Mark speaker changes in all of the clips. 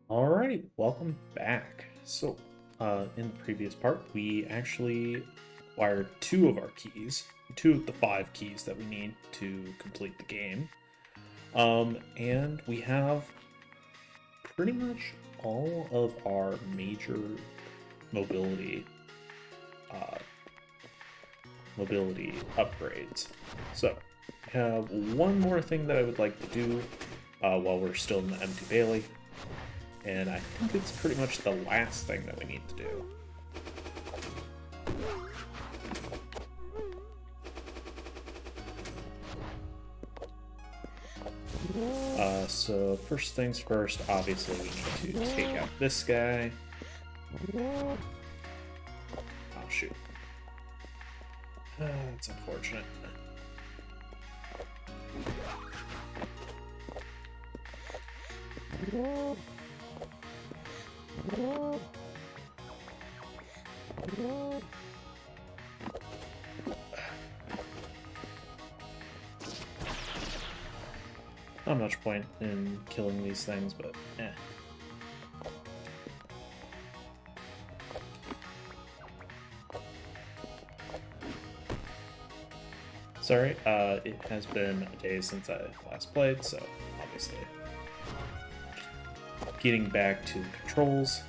Speaker 1: Alright, welcome back. In the previous part, we actually acquired two of our keys, two of the 5 keys that we need to complete the game. And we have pretty much all of our major mobility upgrades. So, we have one more thing that I would like to do while we're still in the Underbelly. And I think it's pretty much the last thing that we need to do. So first things first, obviously we need to take out this guy. Oh shoot. That's unfortunate. Not much point in killing these things, but eh. Sorry, it has been a day since I last played, so obviously getting back to the controls.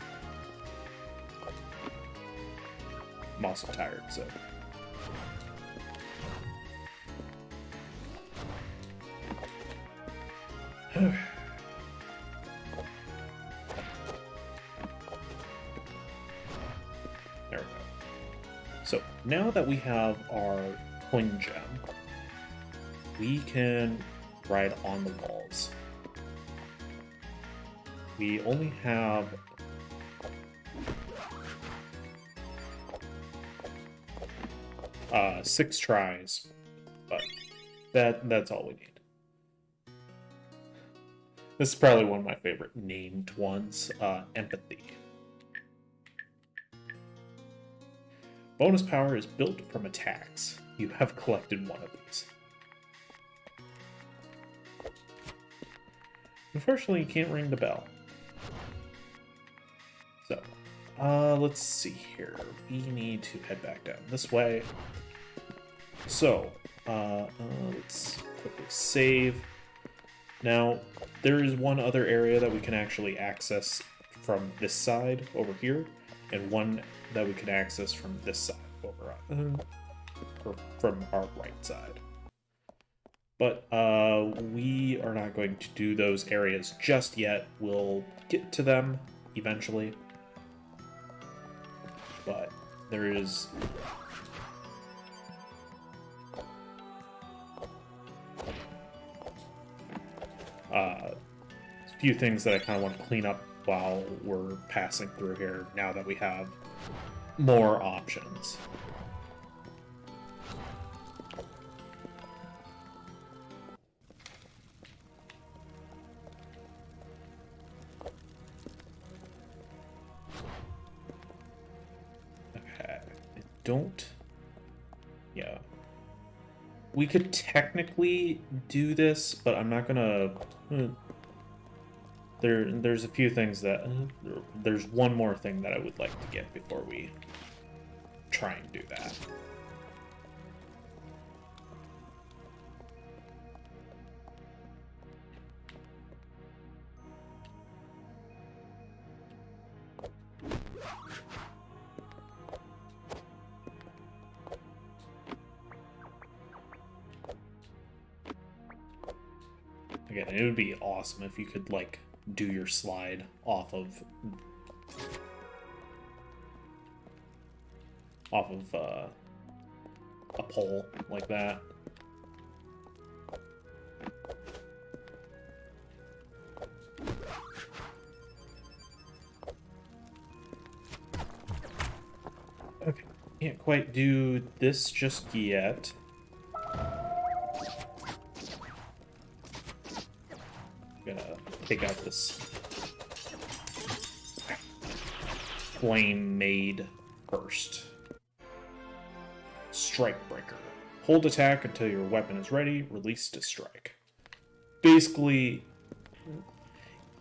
Speaker 1: I'm also tired, so. There we go. So now that we have our coin gem, we can ride on the walls. We only have six tries, but that's all we need. This is probably one of my favorite named ones, Empathy. Bonus power is built from attacks. You have collected one of these. Unfortunately, you can't ring the bell. So, let's see here. We need to head back down this way. So, let's quickly save. Now, there is one other area that we can actually access from this side over here, and one that we can access from this side over or from our right side. But we are not going to do those areas just yet. We'll get to them eventually. But there is a few things that I kind of want to clean up while we're passing through here, now that we have more options. Okay, I don't... Yeah. We could technically do this, but I'm not gonna... There's a few things that... There's one more thing that I would like to get before we try and do that. Again, it would be awesome if you could, like, do your slide off of a pole like that. Okay, can't quite do this just yet. Gonna take out this flame maid first. Strike breaker. Hold attack until your weapon is ready. Release to strike. Basically,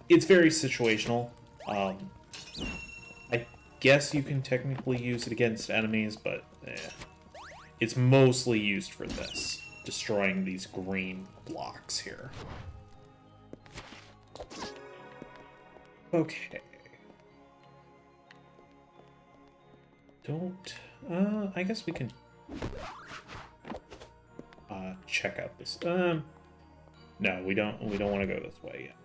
Speaker 1: it's very situational. I guess you can technically use it against enemies, but it's mostly used for this, destroying these green blocks here. Okay. I guess we can check out this. No, we don't want to go this way yet.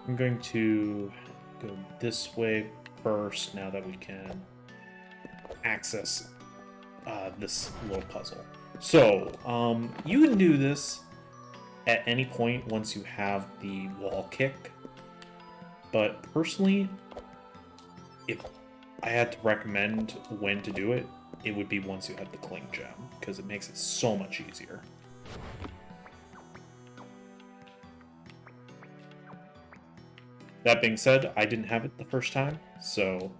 Speaker 1: I'm going to go this way first now that we can access this little puzzle. So, you can do this at any point once you have the wall kick, but personally, if I had to recommend when to do it, it would be once you have the cling gem, because it makes it so much easier. That being said, I didn't have it the first time, so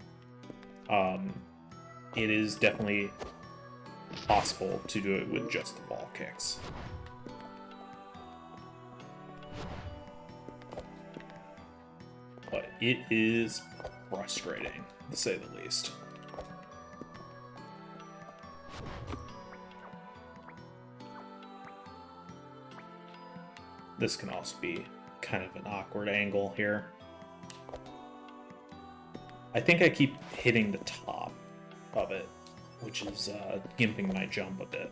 Speaker 1: it is definitely possible to do it with just the wall kicks. But it is frustrating, to say the least. This can also be kind of an awkward angle here. I think I keep hitting the top of it, which is gimping my jump a bit.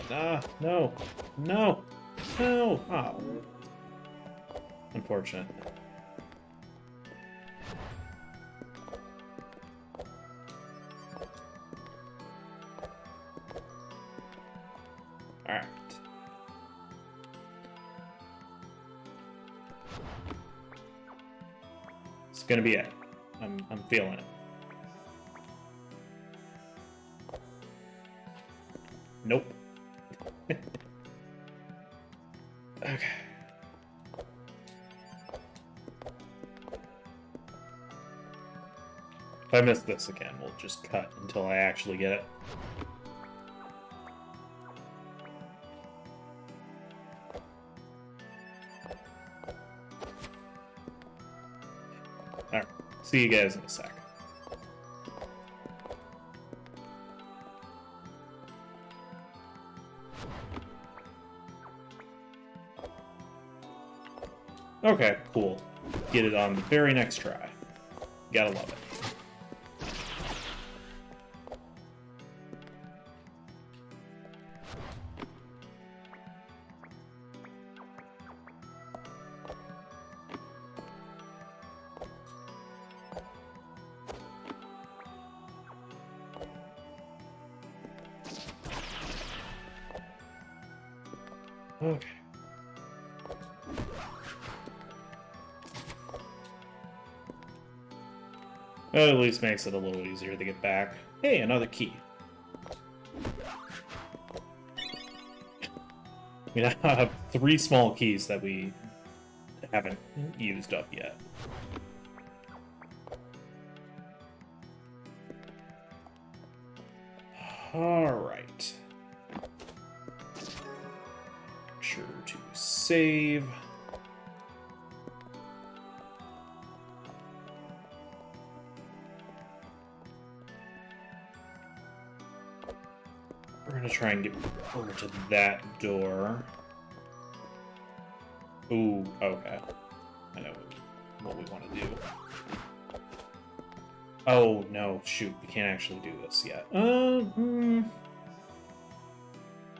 Speaker 1: No, no, no! Oh. Unfortunate. Alright. It's gonna be it. I'm feeling it. Nope. Okay. If I miss this again, we'll just cut until I actually get it. Alright, see you guys in a sec. Okay, cool. Get it on the very next try. Gotta love it. Okay. That at least makes it a little easier to get back. Hey, another key. We now have 3 small keys that we haven't used up yet. Alright. Make sure to save. We're gonna try and get over to that door. Ooh, okay. I know what we want to do. Oh, no, shoot, we can't actually do this yet.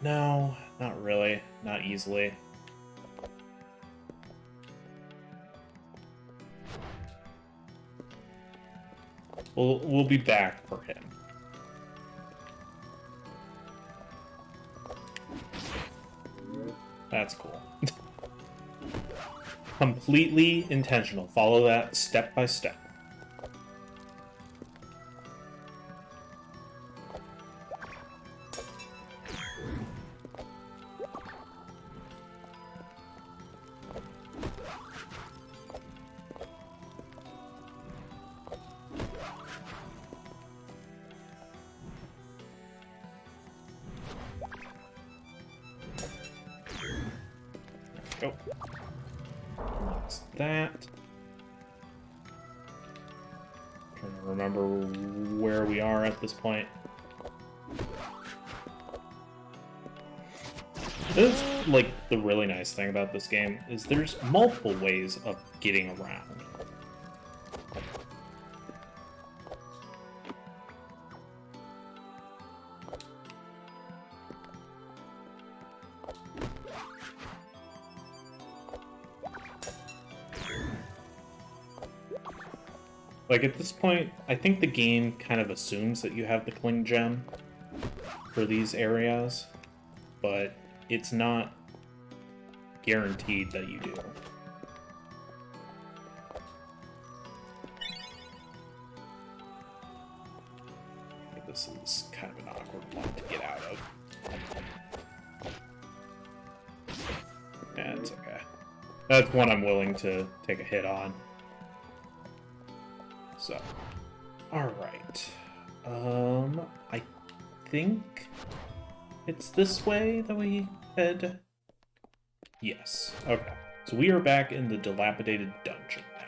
Speaker 1: No, not really. Not easily. We'll be back for him. That's cool. Completely intentional. Follow that step by step. Go. That's that. Trying to remember where we are at this point. This is, like, the really nice thing about this game is there's multiple ways of getting around. Like, at this point, I think the game kind of assumes that you have the Cling Gem for these areas, but it's not guaranteed that you do. This is kind of an awkward one to get out of. Yeah, it's okay. That's one I'm willing to take a hit on. So, alright. I think it's this way that we head. Yes, okay. So we are back in the dilapidated dungeon now.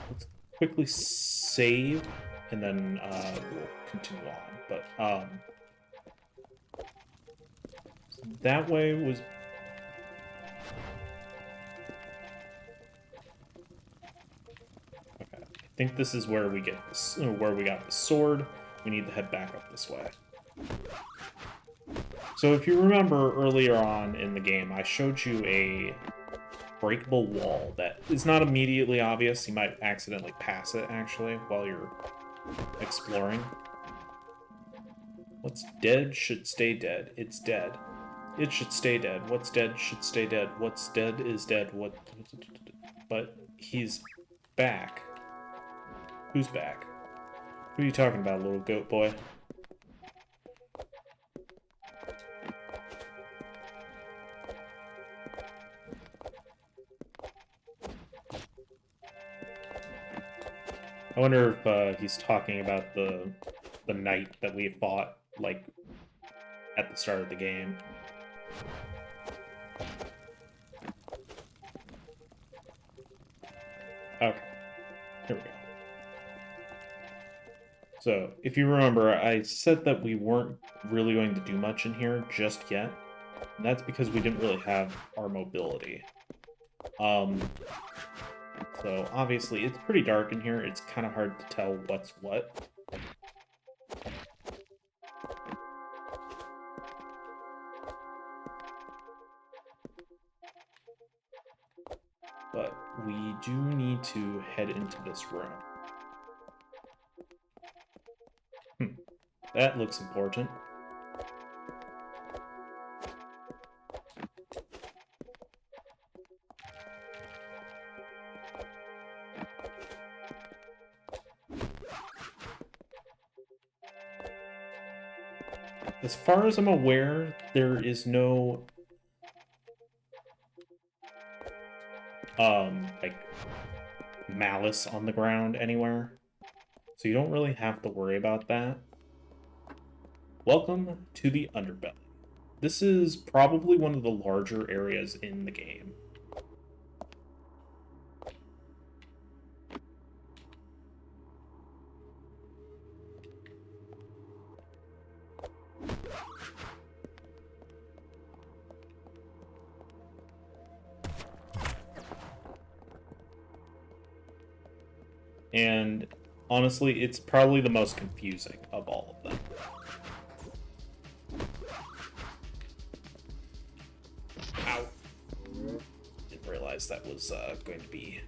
Speaker 1: Let's quickly save, and then, we'll continue on, but, that way was... Okay, I think this is where we get this, where we got the sword. We need to head back up this way. So if you remember earlier on in the game, I showed you a breakable wall that is not immediately obvious. You might accidentally pass it, actually, while you're exploring. What's dead should stay dead. It's dead. It should stay dead. What's dead should stay dead. What's dead is dead. What? But he's back. Who's back? Who are you talking about, little goat boy? I wonder if he's talking about the knight that we fought, like, at the start of the game. Okay, here we go. So, if you remember, I said that we weren't really going to do much in here just yet. And that's because we didn't really have our mobility. So, obviously, it's pretty dark in here. It's kind of hard to tell what's what. But we do need to head into this room. That looks important. As far as I'm aware, there is no like, malice on the ground anywhere. So you don't really have to worry about that. Welcome to the Underbelly. This is probably one of the larger areas in the game. And honestly, it's probably the most confusing of all of them. Ow. Didn't realize that was going to be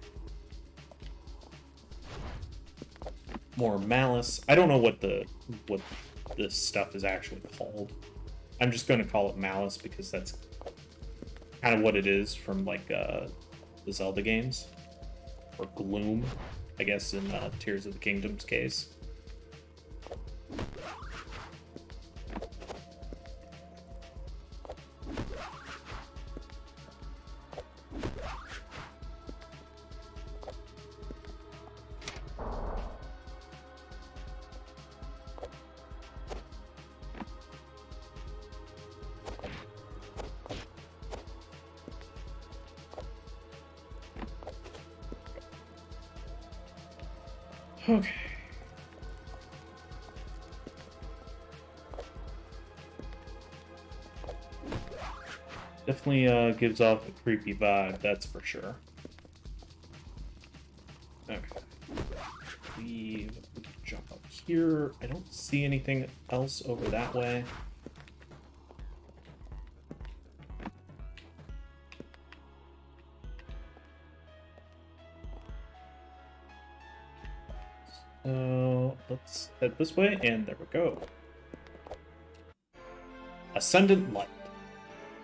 Speaker 1: more malice. I don't know what this stuff is actually called. I'm just going to call it malice because that's kind of what it is from like the Zelda games, or gloom, I guess, in Tears of the Kingdom's case. Okay. Definitely gives off a creepy vibe, that's for sure. Okay. We can jump up here. I don't see anything else over that way. So let's head this way, and there we go. Ascendant Light.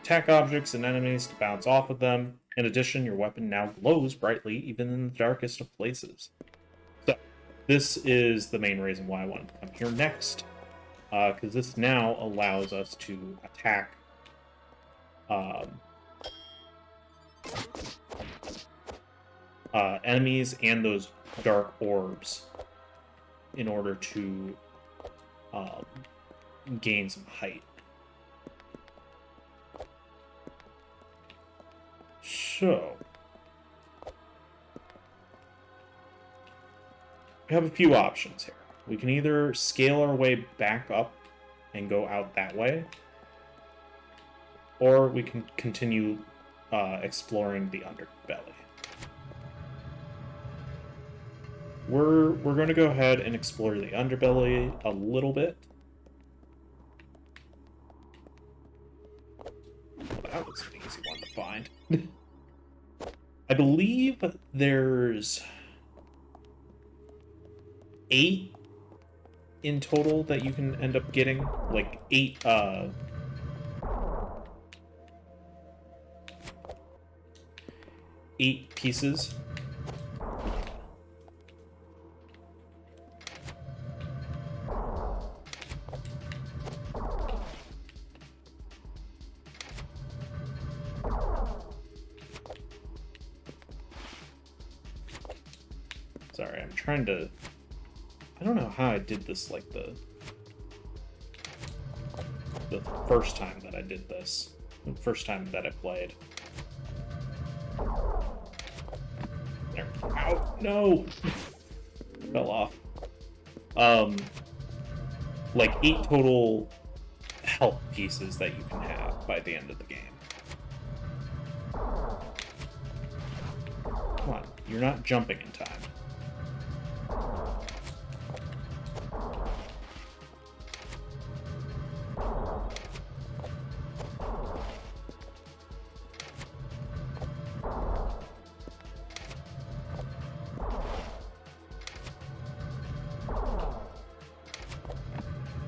Speaker 1: Attack objects and enemies to bounce off of them. In addition, your weapon now glows brightly, even in the darkest of places. So, this is the main reason why I wanted to come here next. Because this now allows us to attack enemies and those dark orbs in order to gain some height. So, we have a few options here. We can either scale our way back up and go out that way, or we can continue exploring the Underbelly. We're going to go ahead and explore the Underbelly a little bit. Well, that was an easy one to find. I believe there's 8 in total that you can end up getting. Like 8 pieces. Sorry, I'm trying to... I don't know how I did this like the first time that I did this. The first time that I played. There. Ow! No! Fell off. Like 8 total health pieces that you can have by the end of the game. Come on, you're not jumping in time.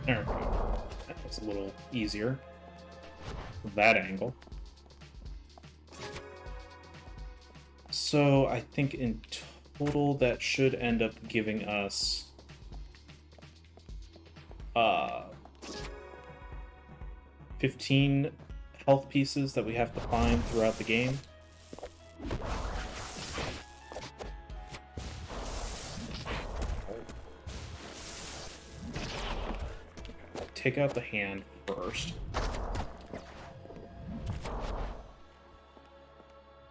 Speaker 1: There we go. That was a little easier from that angle. So I think in total that should end up giving us 15 health pieces that we have to find throughout the game. Take out the hand first.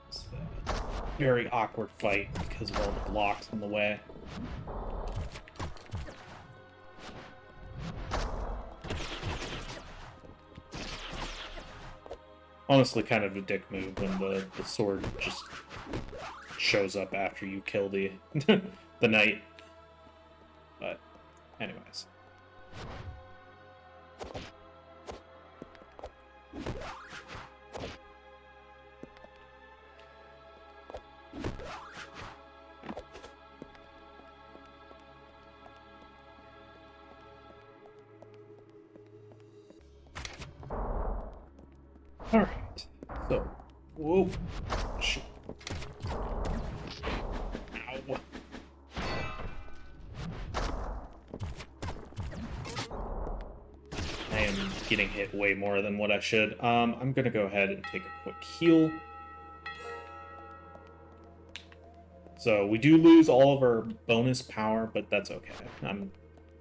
Speaker 1: It's a very awkward fight because of all the blocks in the way. Honestly, kind of a dick move when the sword just shows up after you kill the the knight. But anyways. Alright, so, whoa, shoot. Ow. I am getting hit way more than what I should. I'm gonna go ahead and take a quick heal. So we do lose all of our bonus power, but that's okay.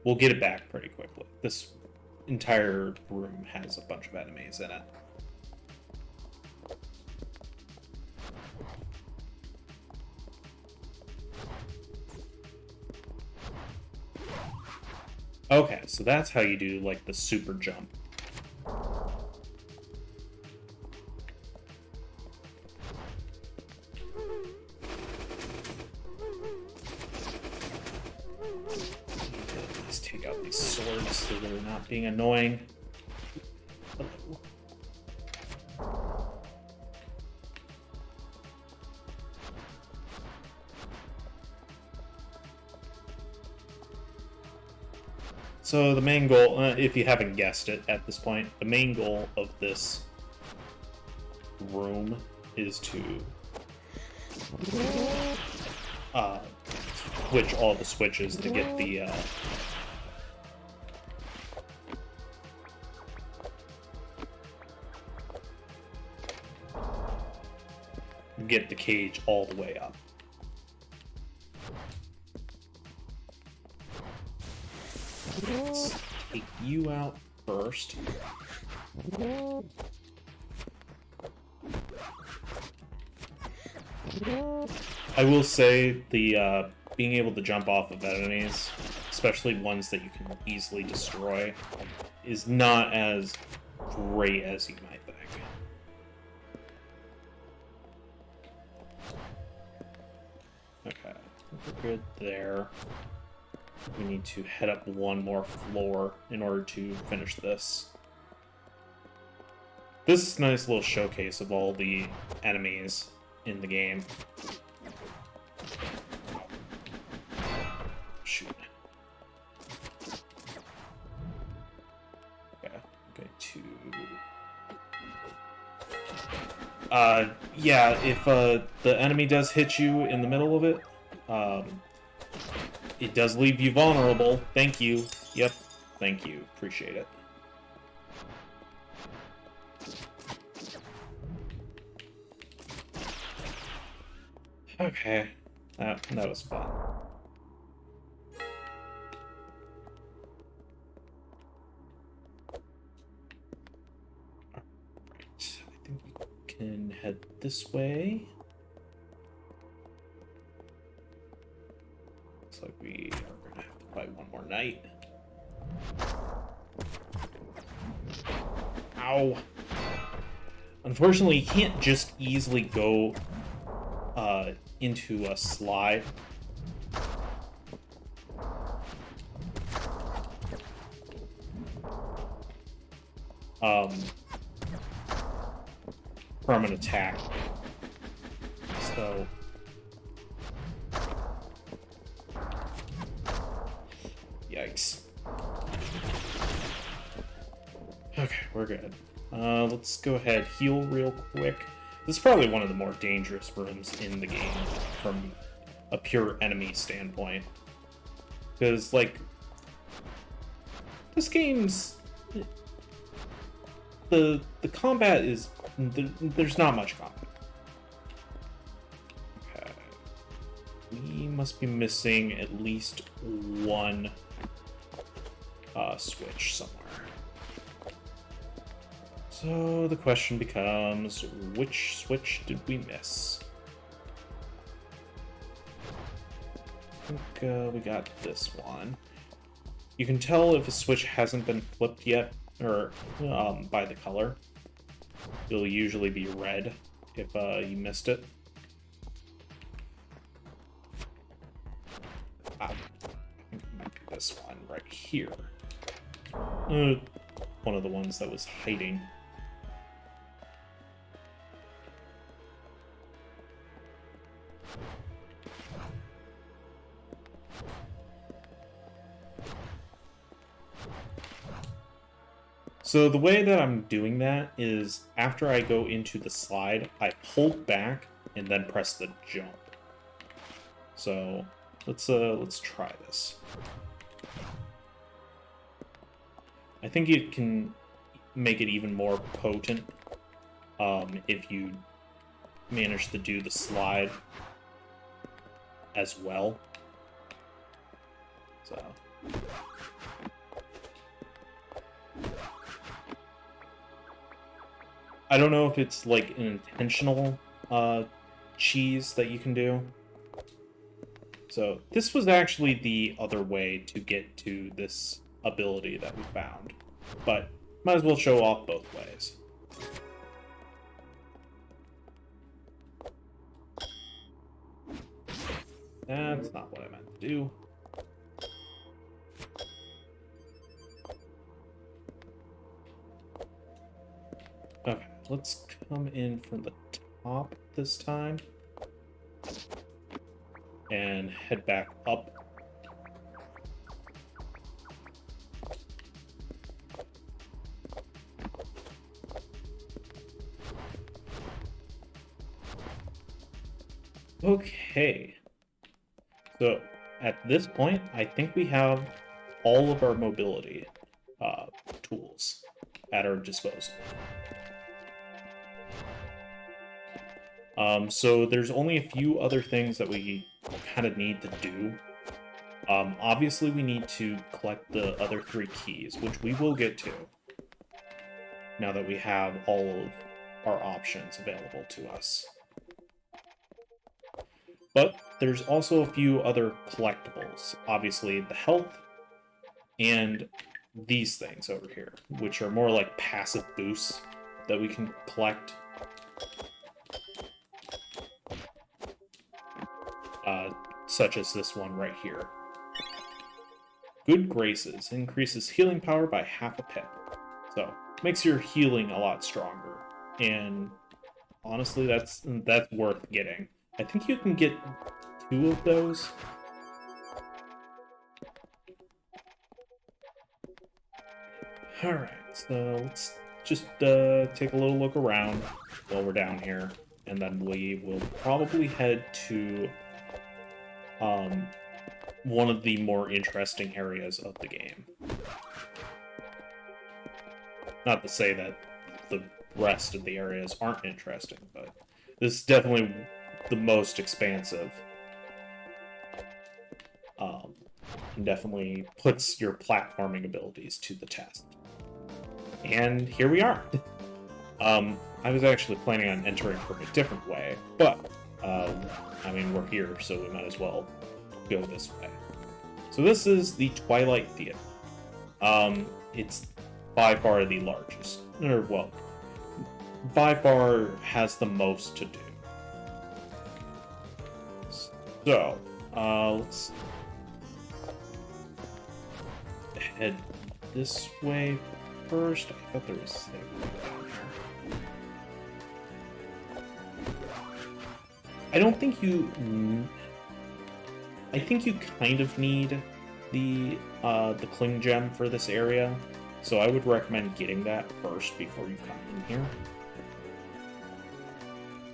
Speaker 1: We'll get it back pretty quickly. This entire room has a bunch of enemies in it. Okay, so that's how you do, like, the super jump. Let's take out these swords so they're not being annoying. So the main goal, if you haven't guessed it at this point, the main goal of this room is to switch all the switches to get the cage all the way up. Let's take you out first. I will say the being able to jump off of enemies, especially ones that you can easily destroy, is not as great as you might think. Okay, we're good there. We need to head up one more floor in order to finish this. This is a nice little showcase of all the enemies in the game. Shoot. Okay, to... yeah, if the enemy does hit you in the middle of it, it does leave you vulnerable. Thank you. Yep. Thank you. Appreciate it. Okay. That was fun. Alright. I think we can head this way. Like we are gonna have to fight one more night. Ow. Unfortunately, you can't just easily go into a slide. From an attack. So yikes. Okay, we're good. Let's go ahead, heal real quick. This is probably one of the more dangerous rooms in the game from a pure enemy standpoint. Because, like, this game's... The combat is... There's not much combat. Okay. We must be missing at least one switch somewhere. So the question becomes, which switch did we miss? I think we got this one. You can tell if a switch hasn't been flipped yet, or by the color. It'll usually be red if you missed it. I think it might be this one right here. One of the ones that was hiding. So the way that I'm doing that is after I go into the slide, I pull back and then press the jump. So let's try this. I think it can make it even more potent if you manage to do the slide as well. So I don't know if it's like an intentional cheese that you can do. So this was actually the other way to get to this ability that we found, but might as well show off both ways. That's not what I meant to do. Okay, let's come in from the top this time and head back up. Okay, so at this point, I think we have all of our mobility tools at our disposal. So there's only a few other things that we kind of need to do. Obviously, we need to collect the other 3 keys, which we will get to now that we have all of our options available to us. But there's also a few other collectibles. Obviously, the health and these things over here, which are more like passive boosts that we can collect. Such as this one right here. Good Graces increases healing power by half a pip. So, makes your healing a lot stronger. And honestly, that's worth getting. I think you can get 2 of those. Alright, so let's just take a little look around while we're down here. And then we will probably head to one of the more interesting areas of the game. Not to say that the rest of the areas aren't interesting, but this is definitely the most expansive. And definitely puts your platforming abilities to the test. And here we are. I was actually planning on entering from a different way, but I mean, we're here, so we might as well go this way. So this is the Twilight Theater. It's by far the largest, or well, by far has the most to do. So, let's head this way first. I thought there was a thing down here. I don't think you... I think you kind of need the Cling Gem for this area, so I would recommend getting that first before you come in here.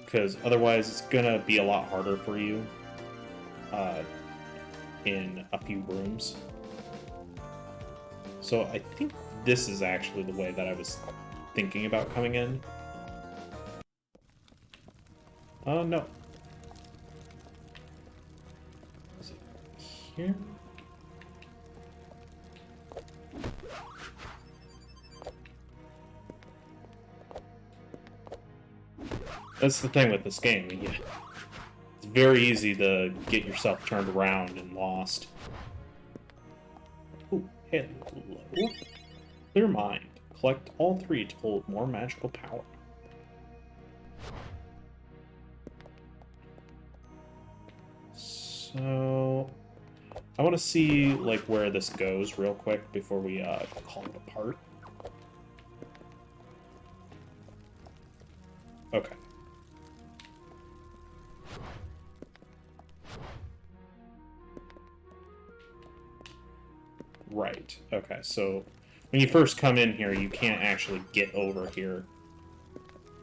Speaker 1: Because otherwise it's gonna be a lot harder for you in a few rooms. So I think this is actually the way that I was thinking about coming in. Oh, no. Is it here? That's the thing with this game. It's very easy to get yourself turned around and lost. Ooh, hello. Clear mind. Collect all 3 to hold more magical power. So, I want to see like where this goes real quick before we call it apart. Okay. Right. Okay, so when you first come in here, you can't actually get over here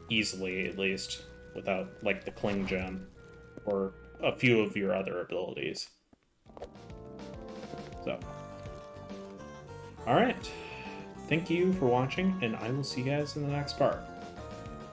Speaker 1: easily, at least, without, like, the Cling Gem or a few of your other abilities. So, alright. Thank you for watching, and I will see you guys in the next part.